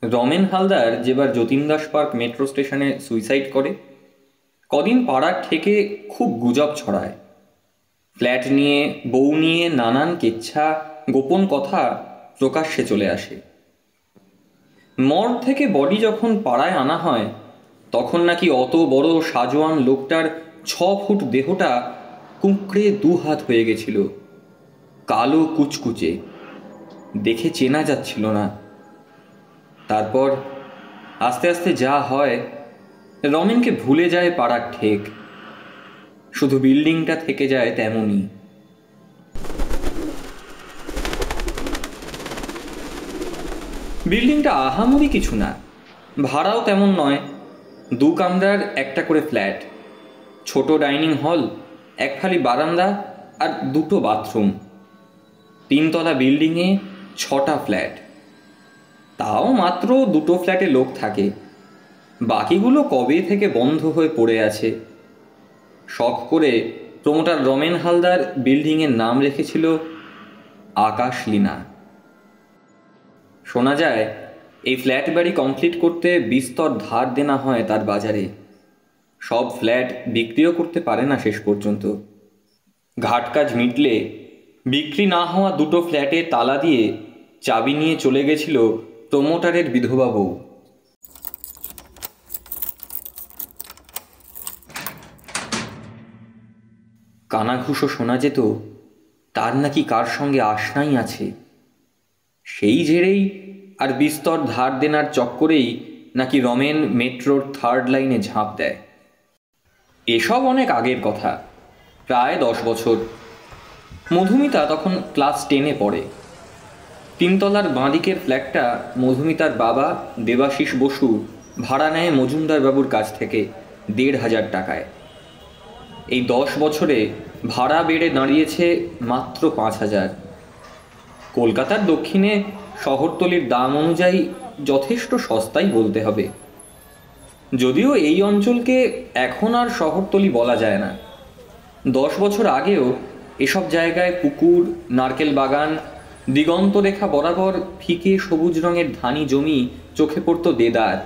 Ramen Haldar যেবার Jatin Das park metro স্টেশনে suicide করে, কদিন পাড়ার থেকে খুব গুজব ছড়ায়। ফ্ল্যাট নিয়ে, বউ নিয়ে নানান কেচ্ছা, গোপন কথা প্রকাশ্যে চলে আসে। মর্গ থেকে বডি যখন পাড়ায় আনা হয়, তখন নাকি অত বড় সাজোয়ান লোকটার 6 ফুট দেহটা কুঁকড়ে 2 হাত হয়ে গেছিল, কালো কুচকুচে, দেখে চেনা যাচ্ছিল না। তারপর আস্তে আস্তে যা হয়, রমেনকে ভুলে যায় পাড়ার ঠেক, শুধু বিল্ডিংটা থেকে যায় তেমনই। বিল্ডিংটা আহামরি কিছু না, ভাড়াও তেমন নয়। 2 কামরার একটা করে ফ্ল্যাট, ছোট ডাইনিং হল, এক ফালি বারান্দা আর 2টো বাথরুম। 3তলা বিল্ডিংয়ে 6টা ফ্ল্যাট, তাও মাত্র 2টো ফ্ল্যাটে লোক থাকে, বাকিগুলো কবে থেকে বন্ধ হয়ে পড়ে আছে। শখ করে প্রমোটার রমেন হালদার বিল্ডিংয়ের নাম রেখেছিল আকাশলীনা। শোনা যায় এই ফ্ল্যাট বাড়ি কমপ্লিট করতে বিস্তর ধার দেনা হয় তার বাজারে। সব ফ্ল্যাট বিক্রিও করতে পারে না শেষ পর্যন্ত। ঘাট কাজ মিটলে বিক্রি না হওয়া 2টো ফ্ল্যাটে তালা দিয়ে চাবি নিয়ে চলে গেছিল প্রমোটারের বিধবা বউ। কানাঘুষো শোনা যেত তার নাকি কার সঙ্গে আশনাই আছে। সেই জেরেই আর বিস্তর ধার দেনার চক্করেই নাকি রমেন মেট্রোর 3rd লাইনে ঝাঁপ দেয়। এসব অনেক আগের কথা, প্রায় 10 বছর। মধুমিতা তখন ক্লাস 10-এ পড়ে। 3তলার বাঁদিকের ফ্ল্যাটটা মধুমিতার বাবা দেবাশিস বসু ভাড়া নেয় মজুমদার বাবুর কাছ থেকে 1,500 টাকায়। এই 10 বছরে ভাড়া বেড়ে দাঁড়িয়েছে মাত্র 5,000। কলকাতার দক্ষিণে শহরতলির দাম অনুযায়ী যথেষ্ট সস্তাই বলতে হবে। যদিও এই অঞ্চলকে এখন আর শহরতলি বলা যায় না। 10 বছর আগেও এসব জায়গায় পুকুর, নারকেল বাগান, দিগন্ত রেখা বরাবর ফিকে সবুজ রঙের ধানি জমি চোখে পড়ত দেদার।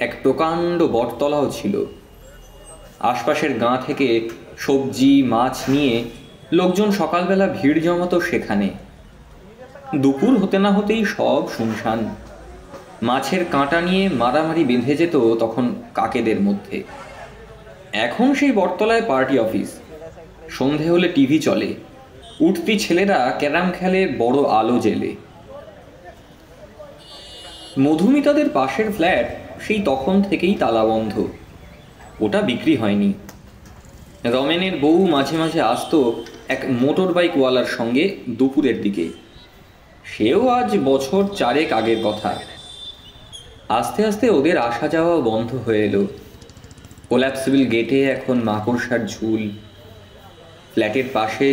এক প্রকাণ্ড বটতলাও ছিল। আশপাশের গাঁ থেকে সবজি মাছ নিয়ে লোকজন সকালবেলা ভিড় জমাতো সেখানে। দুপুর হতে না হতেই সব শুনশান। মাছের কাঁটা নিয়ে মারামারি বেঁধে যেত তখন কাকেদের মধ্যে। এখন সেই বটতলায় পার্টি অফিস। সন্ধে হলে টিভি চলে, উঠতি ছেলেরা ক্যারাম খেলে বড় আলো জেলে। মধুমিতাদের পাশের ফ্ল্যাট সেই তখন থেকেই তালাবন্ধ, ওটা বিক্রি হয়নি। রমেনের বউ মাঝে মাঝে আসতো এক মোটর বাইকওয়ালার সঙ্গে দুপুরের দিকে। সেও আজ বছর 4 আগের কথা। আস্তে আস্তে ওদের আসা যাওয়া বন্ধ হয়ে এলো। কোল্যাপসিবল গেটে এখন মাকড়সার ঝুল। ফ্ল্যাটের পাশে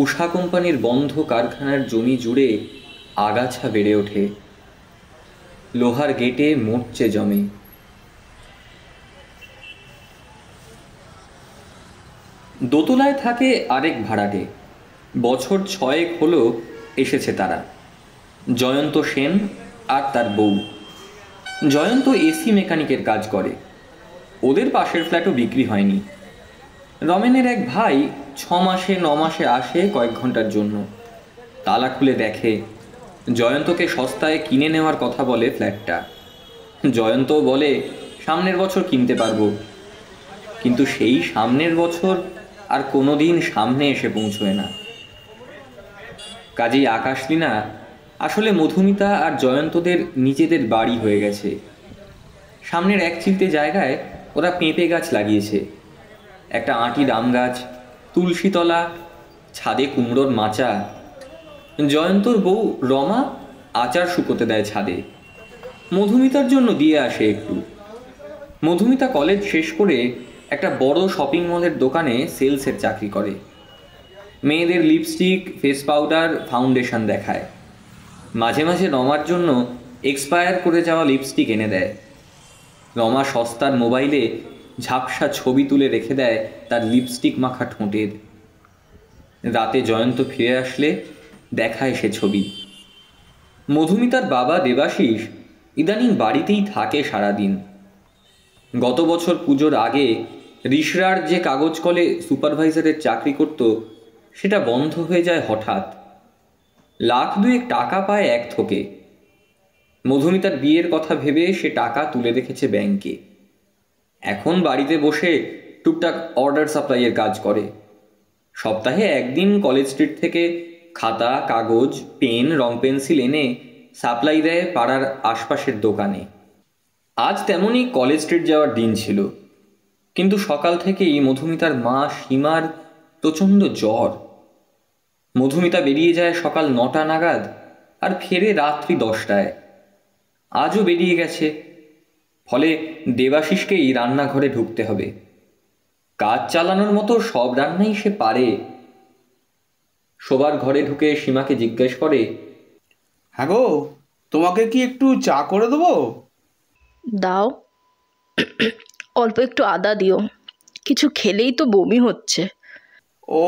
উষা কোম্পানির বন্ধ কারখানার জমি জুড়ে আগাছা বেড়ে ওঠে। লোহার গেটে মোর্চে জমে। দোতলায় থাকে আরেক ভাড়াটে, বছর 6 হলো এসেছে তারা, জয়ন্ত সেন আর তার বউ। জয়ন্ত এসি মেকানিকের কাজ করে। ওদের পাশের ফ্ল্যাটও বিক্রি হয়নি। রমেনের এক ভাই 6 মাসে 9 মাসে আসে কয়েক ঘন্টার জন্য। তালা খুলে দেখে, জয়ন্তকে সস্তায় কিনে নেওয়ার কথা বলে ফ্ল্যাটটা। জয়ন্ত বলে সামনের বছর কিনতে পারবো, কিন্তু সেই সামনের বছর আর কোনোদিন সামনে এসে পৌঁছয় না। কাজেই আকাশলীনা আসলে মধুমিতা আর জয়ন্তদের নিজেদের বাড়ি হয়ে গেছে। সামনের এক চিলতে জায়গায় ওরা পেঁপে গাছ লাগিয়েছে, একটা আঁটি আম গাছ, তুলসীতলা, ছাদে কুমড়োর মাচা। জয়ন্তর বউ রমা আচার শুকোতে দেয় ছাদে, মধুমিতার জন্য দিয়ে আসে একটু। মধুমিতা কলেজ শেষ করে একটা বড় শপিং মলের দোকানে সেলসের চাকরি করে। মেয়েদের লিপস্টিক, ফেস পাউডার, ফাউন্ডেশন দেখায়। মাঝে মাঝে রমার জন্য এক্সপায়ার করে যাওয়া লিপস্টিক এনে দেয়। রমা সস্তার মোবাইলে ঝাপসা ছবি তুলে রেখে দেয় তার লিপস্টিক মাখা ঠোঁটের। রাতে জয়ন্ত ফিরে আসলে দেখায় সে ছবি। মধুমিতার বাবা দেবাশিস ইদানিং বাড়িতেই থাকে সারাদিন। গত বছর পুজোর আগে রিশরার যে কাগজ কলে সুপারভাইজারের চাকরি করত সেটা বন্ধ হয়ে যায় হঠাৎ। লাখ দুয়েক টাকা পায় এক থোকে। মধুমিতার বিয়ের কথা ভেবে সে টাকা তুলে রেখেছে ব্যাংকে। এখন বাড়িতে বসে টুকটাক অর্ডার সাপ্লাইয়ের কাজ করে। সপ্তাহে একদিন কলেজ স্ট্রিট থেকে খাতা, কাগজ, পেন, রং পেন্সিল এনে সাপ্লাই দেয় পাড়ার আশপাশের দোকানে। আজ তেমনই কলেজ স্ট্রিট যাওয়ার দিন ছিল, কিন্তু সকাল থেকেই মধুমিতার মা সীমার প্রচণ্ড জ্বর। মধুমিতা বেরিয়ে যায় সকাল 9টা নাগাদ আর ফেরে রাত্রি 10টায়। আজও বেরিয়ে গেছে, ফলে দেবাশিসকেই রান্নাঘরে ঢুকতে হবে। কাজ চালানোর মতো সব রান্নাই সে পারে। শোবার ঘরে ঢুকে সীমাকে জিজ্ঞেস করে, হ্যাঁ গো, তোমাকে কি একটু চা করে দেবো? দাও, অল্প একটু আদা দিও, কিছু খেলেই তো বমি হচ্ছে। ও,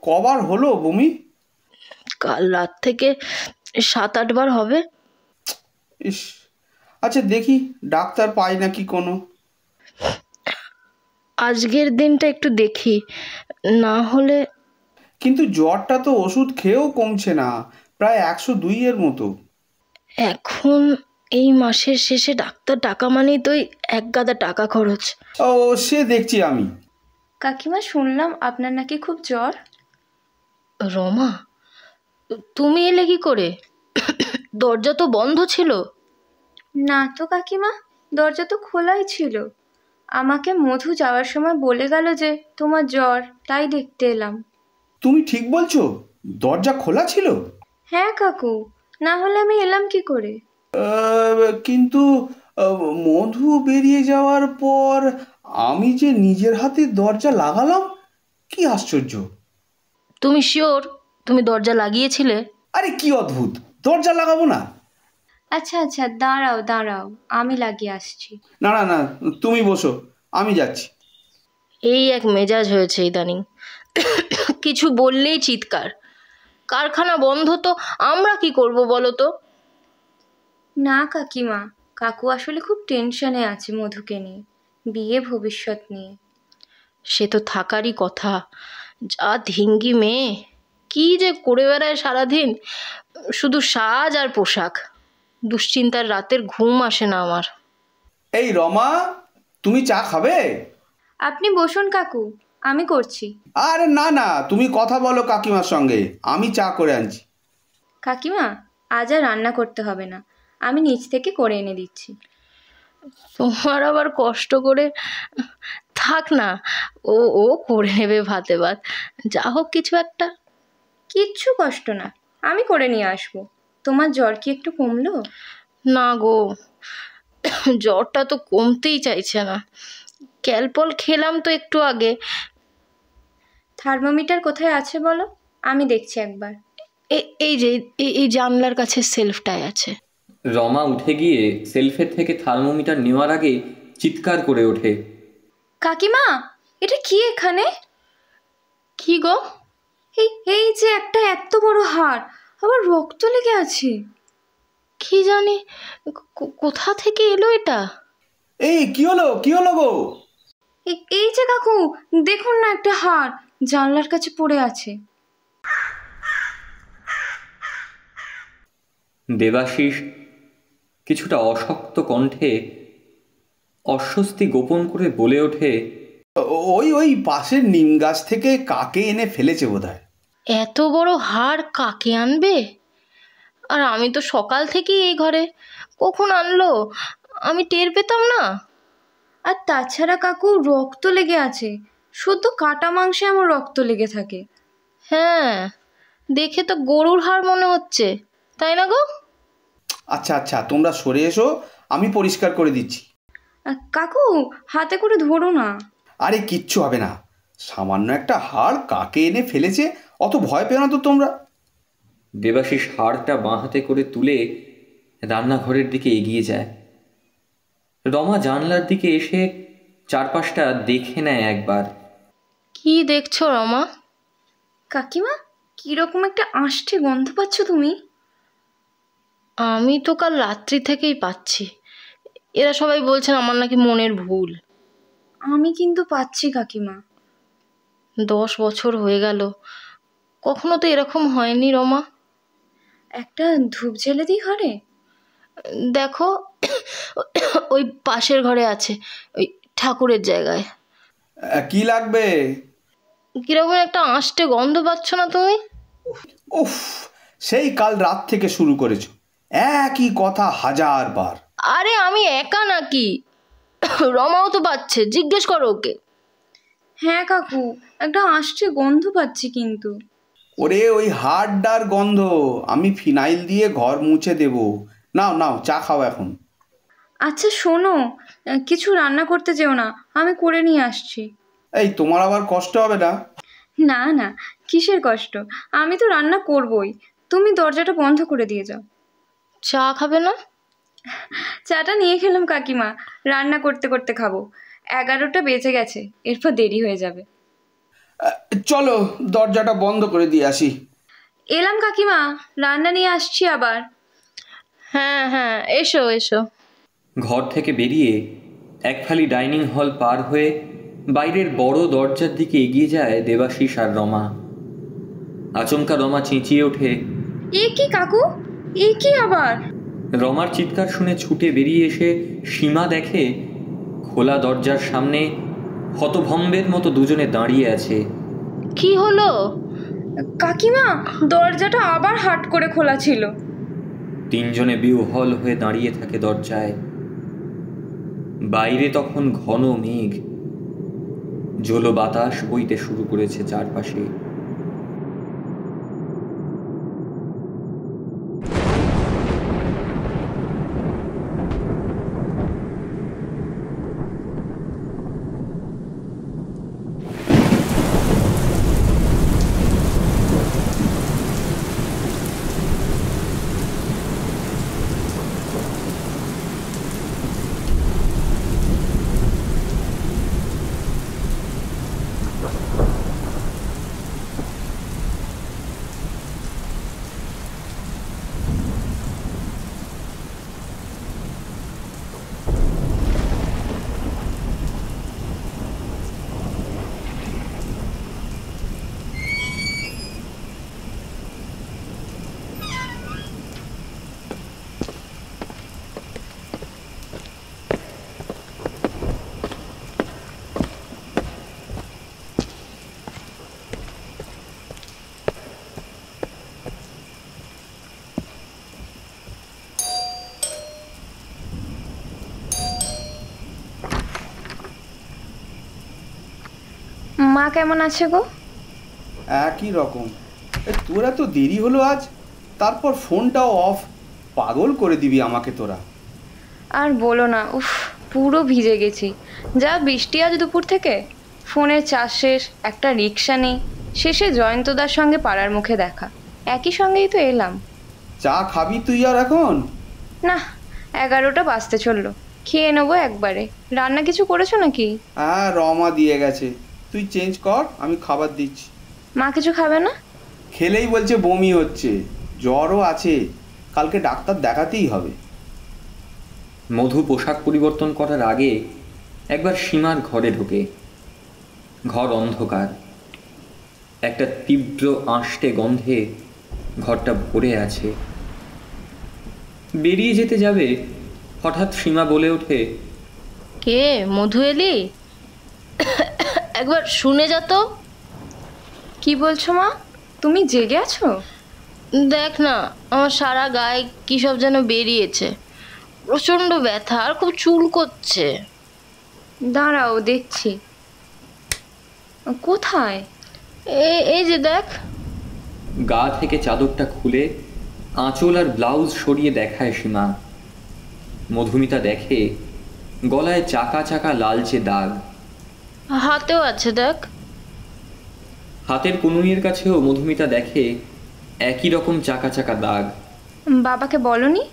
কবার হলো বমি? কাল রাত থেকে 7-8 বার হবে। ইস, আচ্ছা দেখি ডাক্তার পাই নাকি কোনো। আজকের দিনটা একটু দেখি, না হলে। কিন্তু জ্বরটা তো ওষুধ খেয়েও কমছে না, প্রায় 102 মতো। এখন এই মাসের শেষে ডাক্তার টাকা মানেই তো এক গাদা টাকা খরচ। ও, সে দেখছি আমি। কাকিমা, শুনলাম আপনার নাকি খুব জ্বর। রমা, তুমি এলে কি করে? দরজা তো বন্ধ ছিল। না তো কাকিমা, দরজা তো খোলাই ছিল। আমাকে মধু যাওয়ার সময় বলে গেল যে তোমার জ্বর, তাই দেখতে এলাম। তুমি ঠিক বলছো? দরজা খোলা ছিল? হ্যাঁ কাকু, না হলে আমি এলাম কি করে? কিন্তু মধু বেরিয়ে যাওয়ার পর আমি যে নিজের হাতে দরজা লাগালাম, কি আশ্চর্য! তুমি শিওর তুমি দরজা লাগিয়েছিলে? আরে কি অদ্ভুত, দরজা লাগাবো না? আচ্ছা আচ্ছা, দাঁড়াও দাঁড়াও, আমি লাগিয়ে আসছি। না না না, তুমি বসো, আমি যাচ্ছি। এই এক মেজাজ হয়েছে ইদানিং, কিছু বললেই চিৎকার। কারখানা বন্ধ তো আমরা কি করব বলো তো? না কাকিমা, কাকু আসলে খুব টেনশনে আছে মধুকে নিয়ে, বিয়ে ভবিষ্যৎ নিয়ে। সে তো থাকারই কথা, যা ধিঙ্গি মেয়ে, কি যে করে বেড়ায় সারাদিন, শুধু সাজ আর পোশাক। দুশ্চিন্তার রাতের ঘুম আসে না আমার। এই রমা, তুমি চা খাবে? আপনি বসুন কাকু, আমি করছি। আরে না না, তুমি কথা বলো কাকিমার সঙ্গে, আমি চা করে আনছি। কাকিমা, আজ আর রান্না করতে হবে না, আমি নিচ থেকে করে এনে দিচ্ছি। তোমার আবার কষ্ট করে? থাক না, ও ও করে নেবে ভাতে ভাত, যা হোক কিছু একটা। কিচ্ছু কষ্ট না, আমি করে নিয়ে আসবো। তোমার জ্বর কি একটু কমলো? না গো, জ্বরটা তো কমতেই চাইছে না। ক্যালপল খেলাম তো একটু আগে। থার্মোমিটার কোথায় আছে বলো, আমি দেখছি একবার। এই যে এই জানলার কাছে সেলফটায় আছে। রমা উঠে গিয়ে সেলফের থেকে থার্মোমিটার নেওয়ার আগে চিৎকার করে ওঠে, কাকিমা, এটা কি এখানে? কি গো? এই এই যে একটা এত বড় হাড়, আবার রক্ত লেগে আছে। কি জানি কোথা থেকে এলো এটা। এই কি হলো, কি হলো গো? এই যে কাকু, দেখুন না, একটা হাড় জানলার কাছে পড়ে আছে। দেবাশিস কিছুটা অশক্ত কণ্ঠে অস্বস্তি গোপন করে বলে ওঠে, ওই ওই পাশের নিম গাছ থেকে কাকে এনে ফেলেছে বোধহয়। এত বড় হাড় কাকে আনবে? আর আমি তো সকাল থেকেই এই ঘরে, কখন আনলো আমি টের পেতাম না। আর তাছাড়া কাকু, রক্ত লেগে আছে, শুদ্ধ কাটা মাংসে আমার রক্ত লেগে থাকে। হ্যাঁ, দেখে তো গরুর হাড় মনে হচ্ছে, তাই না গো? আচ্ছা আচ্ছা, তোমরা সরে এসো, আমি পরিষ্কার করে দিচ্ছি। কাকু, হাতে করে ধরো না। আরে কিচ্ছু হবে না, সামান্য একটা হাড় কাকে এনে ফেলেছে, অত ভয় পেও না তো তোমরা। দেবাশিস হাড়টা বাঁ হাতে করে তুলে রান্নাঘরের দিকে এগিয়ে যায়। রমা জানলার দিকে এসে চারপাশটা দেখে নেয় একবার। কি দেখছো রমা? কাকিমা, কিরকম একটা আষ্টে গন্ধ পাচ্ছ তুমি? আমি তো কাল রাত্রি থেকেই পাচ্ছি। এরা সবাই বলছেন আমার নাকি মনের ভুল। আমি কিন্তু পাচ্ছি কাকিমা। 10 বছর হয়ে গেল, কখনো তো এরকম হয়নি রমা। একটা ধূপ জ্বেলে দিই ঘরে। দেখো, ওই পাশের ঘরে আছে, ওই ঠাকুরের জায়গায়। কি লাগবে? কিরকম একটা আঁশটে গন্ধ পাচ্ছ না তুমি? উফ, সেই কাল রাত থেকে শুরু করেছো, একই কথা হাজারবার। আরে আমি একা নাকি? রমাও তো পাচ্ছে, জিজ্ঞেস করো ওকে। হ্যাঁ কাকু, একটা আষ্টে গন্ধ পাচ্ছি কিন্তু। ওরে ওই হাড়ডার গন্ধ, আমি ফিনাইল দিয়ে ঘর মুছে দেব। নাও নাও, চা খাও এখন। আচ্ছা শোনো, কিছু রান্না করতে যেও না, আমি করে নিয়ে আসছি। এই, তোমার আবার কষ্ট হবে না? না না, কিসের কষ্ট, আমি তো রান্না করবই। তুমি দরজাটা বন্ধ করে দিয়ে যাও। চা খাবে না? চাটা নিয়ে খেলাম কাকিমা, রান্না করতে করতে খাবো। 11টা বেজে গেছে, এরপর দেরি হয়ে যাবে। চলো দরজাটা বন্ধ করে দিয়ে আসি। এলাম কাকিমা, রান্না নিয়ে আসছি আবার। হ্যাঁ হ্যাঁ, এসো এসো। ঘর থেকে বেরিয়ে এক ফালি ডাইনিং হল পার হয়ে বাইরের বড় দরজার দিকে এগিয়ে যায় দেবাশিস আর রমা। আচমকা রমা চেঁচিয়ে ওঠে, এ কি কাকু, এ কি আবার? রমার চিৎকার শুনে ছুটে বেরিয়ে এসে সীমা দেখে খোলা দরজার সামনে হতভম্বের মতো দুজনে দাঁড়িয়ে আছে। কি হলো? কাকিমা, দরজাটা আবার হাট করে খোলা ছিল। তিনজনে বিহ্বল হয়ে দাঁড়িয়ে থাকে দরজায়। বাইরে তখন ঘন মেঘ, ঝোলো বাতাস বইতে শুরু করেছে চারপাশে। মা কেমন আছে গো? একই রকম। তোরা তো দেরি হলো আজ, তারপর ফোনটাও অফ। পাগল করে দিবি আমাকে তোরা। আর বলো না, উফ, পুরো ভিজে গেছি। যা বৃষ্টি আজ দুপুর থেকে। ফোনের চার্জ শেষ, একটা রিক্সা নেই, শেষে জয়ন্তদার সঙ্গে পাড়ার মুখে দেখা, একই সঙ্গেই তো এলাম। চা খাবি তুই আর এখন? না, 11টা বাজতে চললো, খেয়ে নেবো একবারে। রান্না কিছু করেছো নাকি? হ্যাঁ, রমা দিয়ে গেছে, তুই চেঞ্জ কর, আমি খাবার দিচ্ছি। মা কিছু খাবে না? খেলেই বলছে বমি হচ্ছে, জ্বরও আছে, কালকে ডাক্তার দেখাতেই হবে। মধু পোশাক পরিবর্তন করার আগে একবার সীমার ঘরে ঢোকে। ঘর অন্ধকার, একটা তীব্র আঁশটে গন্ধে ঘরটা ভরে আছে। বেরিয়ে যেতে যাবে, হঠাৎ সীমা বলে ওঠে, কে? মধু এলি? একবার শুনে যা তো। কি বলছো মা, তুমি জেগে আছো? দেখ না, আমার সারা গায়ে কী সব যেন বেরিয়েছে, প্রচণ্ড ব্যথা আর খুব চুল করছে। দাঁড়াও দেখছি। কোথায়? এই যে দেখ। গা থেকে চাদরটা খুলে আঁচল আর ব্লাউজ সরিয়ে দেখায় সীমা। মধুমিতা দেখে গলায় চাকা চাকা লালচে দাগ। হাতেও আছে দেখ। হাতের কনুইয়ের কাছেও মধুমিতা দেখে একই রকম চাকা চাকা দাগ। বাবাকে বলনি?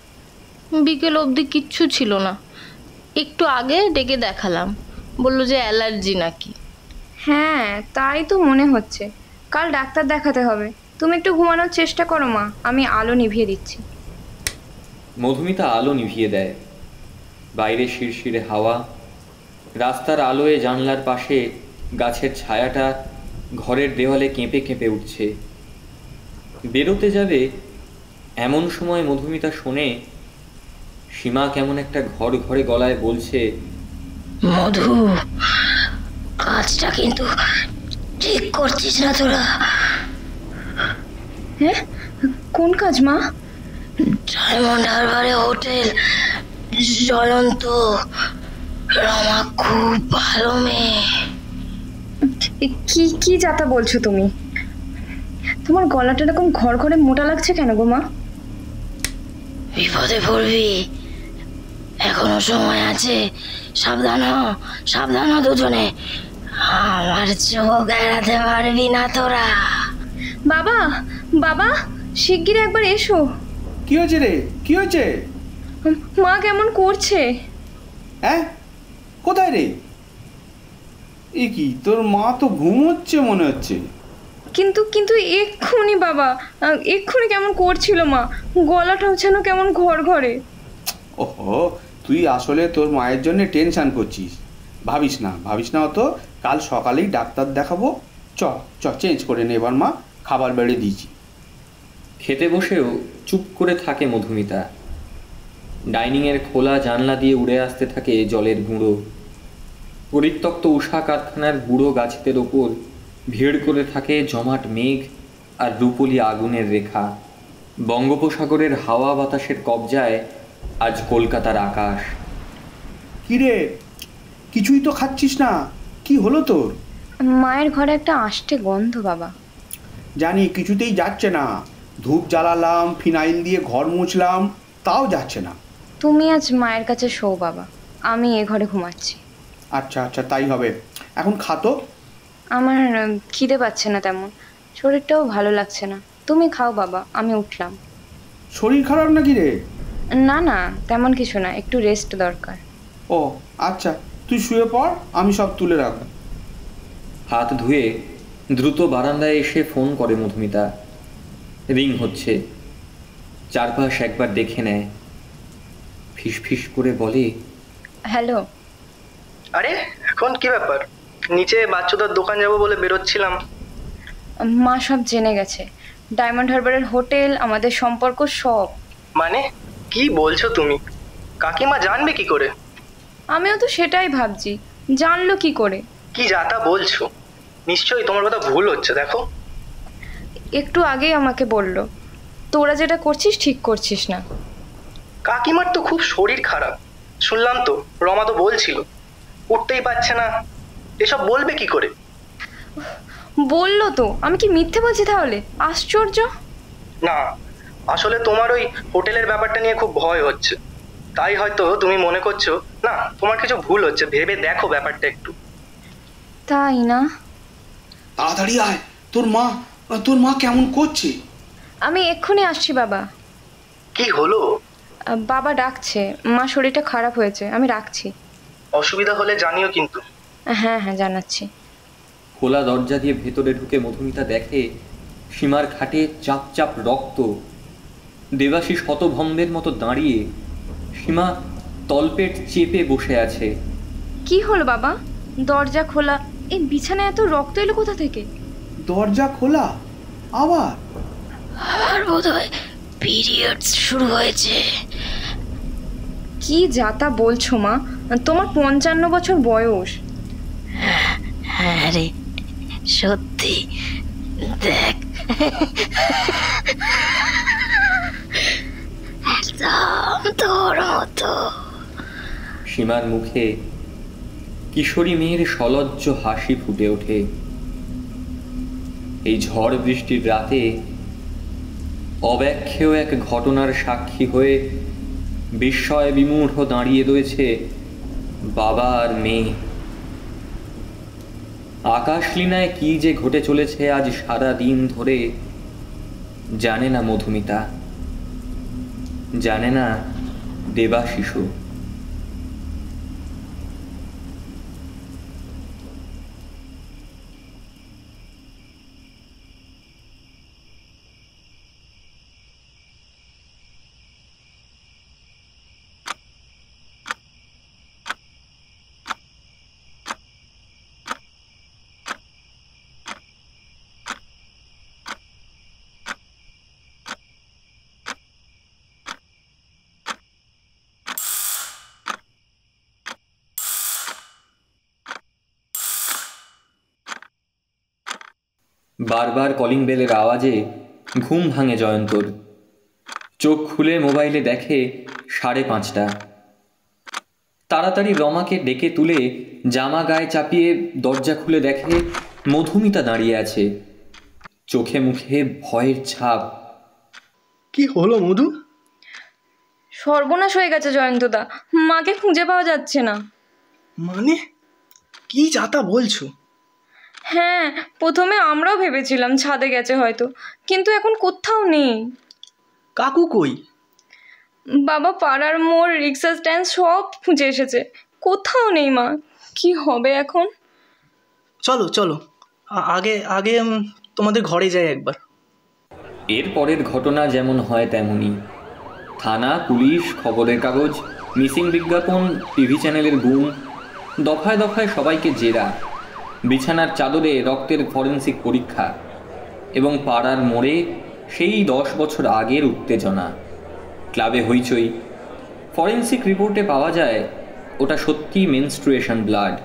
বিকেল অবধি কিচ্ছু ছিল না, একটু আগে ডেকে দেখালাম, বললো যে অ্যালার্জি নাকি। হ্যাঁ, তাই তো মনে হচ্ছে। কাল ডাক্তার দেখাতে হবে। তুমি একটু ঘুমানোর চেষ্টা করো মা, আমি আলো নিভিয়ে দিচ্ছি। মধুমিতা আলো নিভিয়ে দেয়। বাইরে শিরশিরে হাওয়া, রাস্তার আলোয় জানলার পাশে গাছের ছায়াটা ঘরের দেওয়ালে কেঁপে কেঁপে উঠছে। বেরোতে যাবে এমন সময় মধুমিতা শোনে সীমা কেমন একটা ঘর ঘরে গলায় বলছে, মধু, কাজটা কিন্তু ঠিক করছিস না তোরা। হ্যাঁ, কোন কাজ মা? ডায়মন্ড হারবারে হোটেল, জয়ন্ত, রমা খুব ভালো মেয়ে। কি কি যাতা বলছো তুমি? তোমার গলাটা এরকম ঘর ঘরে মোটা লাগছে কেন গো মা? বিপদে পড়বি, এখনো সময় আছে। সাবধান হ, সাবধান হ দুজনে। আমার চোখ এড়াতে পারবি না তোরা। বাবা, বাবা, শিগগির একবার এসো। কি হয়েছে রে? কি হয়েছে? মা কেমন করছে? হ্যাঁ, কোথায় রে? এ কি, তোর মা তো ঘুমোচ্ছে মনে হচ্ছে। কিন্তু কিন্তু এক্ষুনি বাবা, এক্ষুনি কেমন করছিল মা, গলাটাও যেন কেমন ঘর ঘরে। ওহো, তুই আসলে তোর মায়ের জন্য টেনশন করছিস। ভাবিস না অত। কাল সকালেই ডাক্তার দেখাবো। চ চ, চেঞ্জ করে নে এবার মা, খাবার বেড়ে দিয়েছি। খেতে বসেও চুপ করে থাকে মধুমিতা। ডাইনিংয়ের খোলা জানলা দিয়ে উড়ে আসতে থাকে জলের গুঁড়ো। পরিত্যক্ত উষা কারখানার বুড়ো গাছেদের ওপর ভিড় করে থাকে জমাট মেঘ আর রূপলি আগুনের রেখা। বঙ্গোপসাগরের হাওয়া বাতাসের কবজায় আজ কলকাতার আকাশ। কি রে, কিছুই তো খাচ্ছিস না, কি হলো তোর? মায়ের ঘরে একটা আষ্টে গন্ধ বাবা। জানি, কিছুতেই যাচ্ছে না। ধূপ জ্বালালাম, ফিনাইল দিয়ে ঘর মুছলাম, তাও যাচ্ছে না। তুমি আজ মায়ের কাছে শো বাবা, আমি এ ঘরে ঘুমাচ্ছি। আচ্ছা আচ্ছা, তাই হবে। এখন খাতো। আমার খিদে পাচ্ছে না তেমন, শরীরটাও ভালো লাগছে না। তুমি খাও বাবা, আমি উঠলাম। শরীর খারাপ নাকি রে? না না, তেমন কিছু না, একটু রেস্ট দরকার। ও আচ্ছা, তুই শুয়ে পড়, আমি সব তুলে রাখবো। হাত ধুয়ে দ্রুত বারান্দায় এসে ফোন করে মধুমিতা। রিং হচ্ছে। চারপাশ একবার দেখে নেয়, ফিস করে বলে, হ্যালো। আরে এখন কি ব্যাপার? নিচে বাচ্চুদার দোকান যাবো বলে বেরোচ্ছিলাম। মা সব জেনে গেছে, ডায়মন্ড হারবারের হোটেল, আমাদের সম্পর্ক সব। মানে কি বলছো তুমি? কাকিমা জানবে কি করে? আমিও তো সেটাই ভাবছি, জানলো কি করে? কি যাতা বলছো? নিশ্চয়ই তোমার কথা ভুল হচ্ছে। দেখো, একটু আগেই আমাকে বলল, তোরা যেটা করছিস ঠিক করছিস না। কাকিমার তো খুব শরীর খারাপ শুনলাম তো, রমা তো বলছিল। উঠতেই পারছে না, এসব বলবে কি করে? বললো তো, আমি কি মিথ্যে বলছি তাহলে? আশ্চর্য। না, আসলে তোমার ওই হোটেলের ব্যাপারটা নিয়ে খুব ভয় হচ্ছে, তাই হয়তো তুমি মনে করছো। না, তোমার কিছু ভুল হচ্ছে, ভেবে দেখো ব্যাপারটা একটু। তাই না? তাড়াতাড়ি আয়, তোর মা কেমন করছে? আমি এক্ষুনি আসছি বাবা। কি হলো? বাবা ডাকছে, মা শরীরটা খারাপ হয়েছে, আমি রাখছি। অসুবিধা হলে জানিও কিন্তু। হ্যাঁ হ্যাঁ, জানাচ্ছি। খোলা দরজা দিয়ে ভেতরে ঢুকে মধুমিতা দেখে সীমার খাটে চাপ চাপ রক্ত। দেবাশিস হতভম্বের মতো দাঁড়িয়ে, সীমা তলপেট চেপে বসে আছে। কি হলো বাবা? দরজা খোলা, এই বিছানায় এত রক্ত এলো কোথা থেকে? দরজা খোলা আবার? আমার বোধহয় পিরিয়ডস শুরু হয়েছে। কি যাতা বলছো মা, তোমার 55 বছর বয়স। হ্যাঁ রে, সত্যি। দেখ, একদম তোর মতো। সীমার মুখে কিশোরী মেয়ের সলজ্জ হাসি ফুটে ওঠে। এই ঝড় বৃষ্টির রাতে অব্যাখ্যেয় এক ঘটনার সাক্ষী হয়ে বিস্ময় বিমূঢ় দাঁড়িয়ে রয়েছে বাবা আর মেয়ে। আকাশলীনায় কি যে ঘটে চলেছে আজ সারা দিন ধরে জানে না মধুমিতা, জানে না দেবাশিসু। বারবার কলিং বেলের আওয়াজে ঘুম ভাঙে জয়ন্তর। চোখ খুলে মোবাইলে দেখে 5:30। তাড়াতাড়ি রমাকে ডেকে তুলে জামা গায়ে চাপিয়ে দরজা খুলে দেখে মধুমিতা দাঁড়িয়ে আছে, চোখে মুখে ভয়ের ছাপ। কি হলো মধু? সর্বনাশ হয়ে গেছে জয়ন্তদা, মাকে খুঁজে পাওয়া যাচ্ছে না। মানে কি যাতা বলছো? হ্যাঁ, প্রথমে আমরাও ভেবেছিলাম ছাদে গেছে হয়তো, কিন্তু এখন কোথাও নেই। কাকু কই? বাবা পাড়ার মোড়, রিক্সা স্ট্যান্ড সব খুঁজে এসেছে, কোথাও নেই মা। কি হবে এখন? চলো চলো, আগে আগে তোমাদের ঘরে যাই একবার। এর পরের ঘটনা যেমন হয় তেমনই। থানা, পুলিশ, খবরের কাগজ, মিসিং বিজ্ঞাপন, টিভি চ্যানেলের গুম, দফায় দফায় সবাইকে জেরা, বিছানার চাদরে রক্তের ফরেন্সিক পরীক্ষা, এবং পাড়ার মোড়ে সেই 10 বছর আগের উত্তেজনা। ক্লাবে হইচই। ফরেন্সিক রিপোর্টে পাওয়া যায় ওটা সত্যি মেনস্ট্রুয়েশন ব্লাড।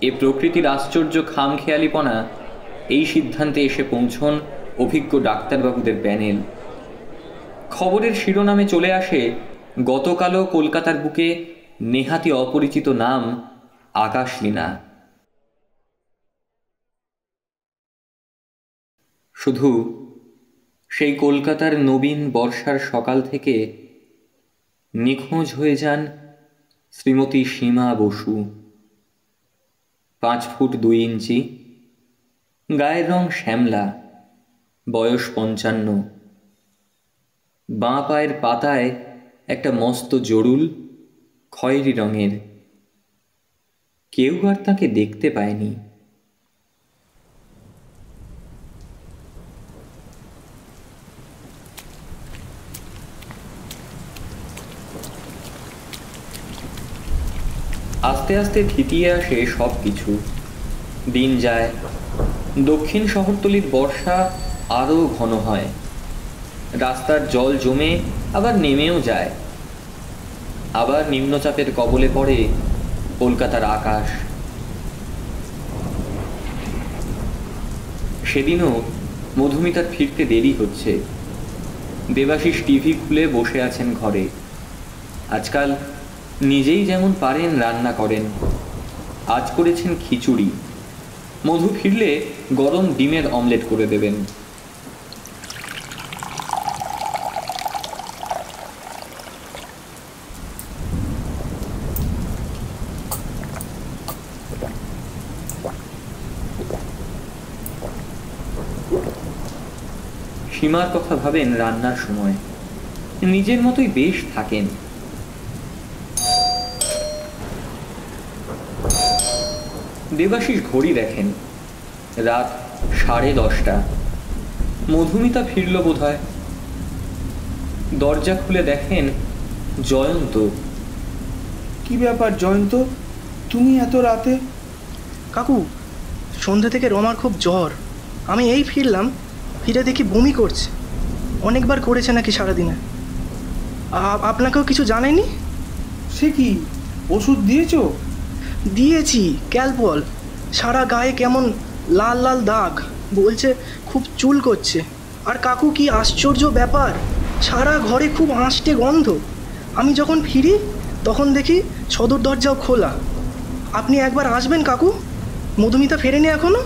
এ প্রকৃতির আশ্চর্য খামখেয়ালিপনা, এই সিদ্ধান্তে এসে পৌঁছন অভিজ্ঞ ডাক্তারবাবুদের প্যানেল। খবরের শিরোনামে চলে আসে গতকালও কলকাতার বুকে নেহাতি অপরিচিত নাম আকাশ লীনা। শুধু সেই কলকাতার নবীন বর্ষার সকাল থেকে নিখোঁজ হয়ে যান শ্রীমতী সীমা বসু। 5 ফুট 2 ইঞ্চি, গায়ের রং শ্যামলা, বয়স 55। বাঁ পায়ের পাতায় একটা মস্ত জরুল, খয়েরি রঙের। কেউ আর তাকে দেখতে পায়নি। আস্তে আস্তে থিতিয়ে আসে সব কিছু। দিন যায়, দক্ষিণ শহরতলির বর্ষা আরও ঘন হয়, রাস্তার জল জমে আবার নেমেও যায়। আবার নিম্নচাপের কবলে পড়ে কলকাতার আকাশ। সেদিনও মধুমিতার ফিরতে দেরি হচ্ছে। দেবাশিস টিভি খুলে বসে আছেন ঘরে। আজকাল নিজেই যেমন পারেন রান্না করেন। আজ করেছেন খিচুড়ি। মধু ফিরলে গরম ডিমের অমলেট করে দেবেন। সীমার কথা ভাবেন রান্নার সময়। নিজের মতোই বেশ থাকেন। দেবাশিস ঘড়ি দেখেন, রাত 10:30। মধুমিতা ফিরল বোধহয়। দরজা খুলে দেখেন জয়ন্ত। কি ব্যাপার জয়ন্ত, তুমি এত রাতে? কাকু, সন্ধ্যা থেকে রমার খুব জ্বর। আমি এই ফিরলাম, ফিরে দেখি বমি করছে। অনেকবার করেছে নাকি সারাদিনে। আপনাকেও কিছু জানায়নি? সে কি, ওষুধ দিয়েছো? দিয়েছি, ক্যালপল। সারা গায়ে কেমন লাল লাল দাগ, বলছে খুব চুল করছে। আর কাকু, কি আশ্চর্য ব্যাপার, সারা ঘরে খুব আঁশটে গন্ধ। আমি যখন ফিরি তখন দেখি সদর দরজাও খোলা। আপনি একবার আসবেন কাকু, মধুমিতা ফেরেনি এখনো।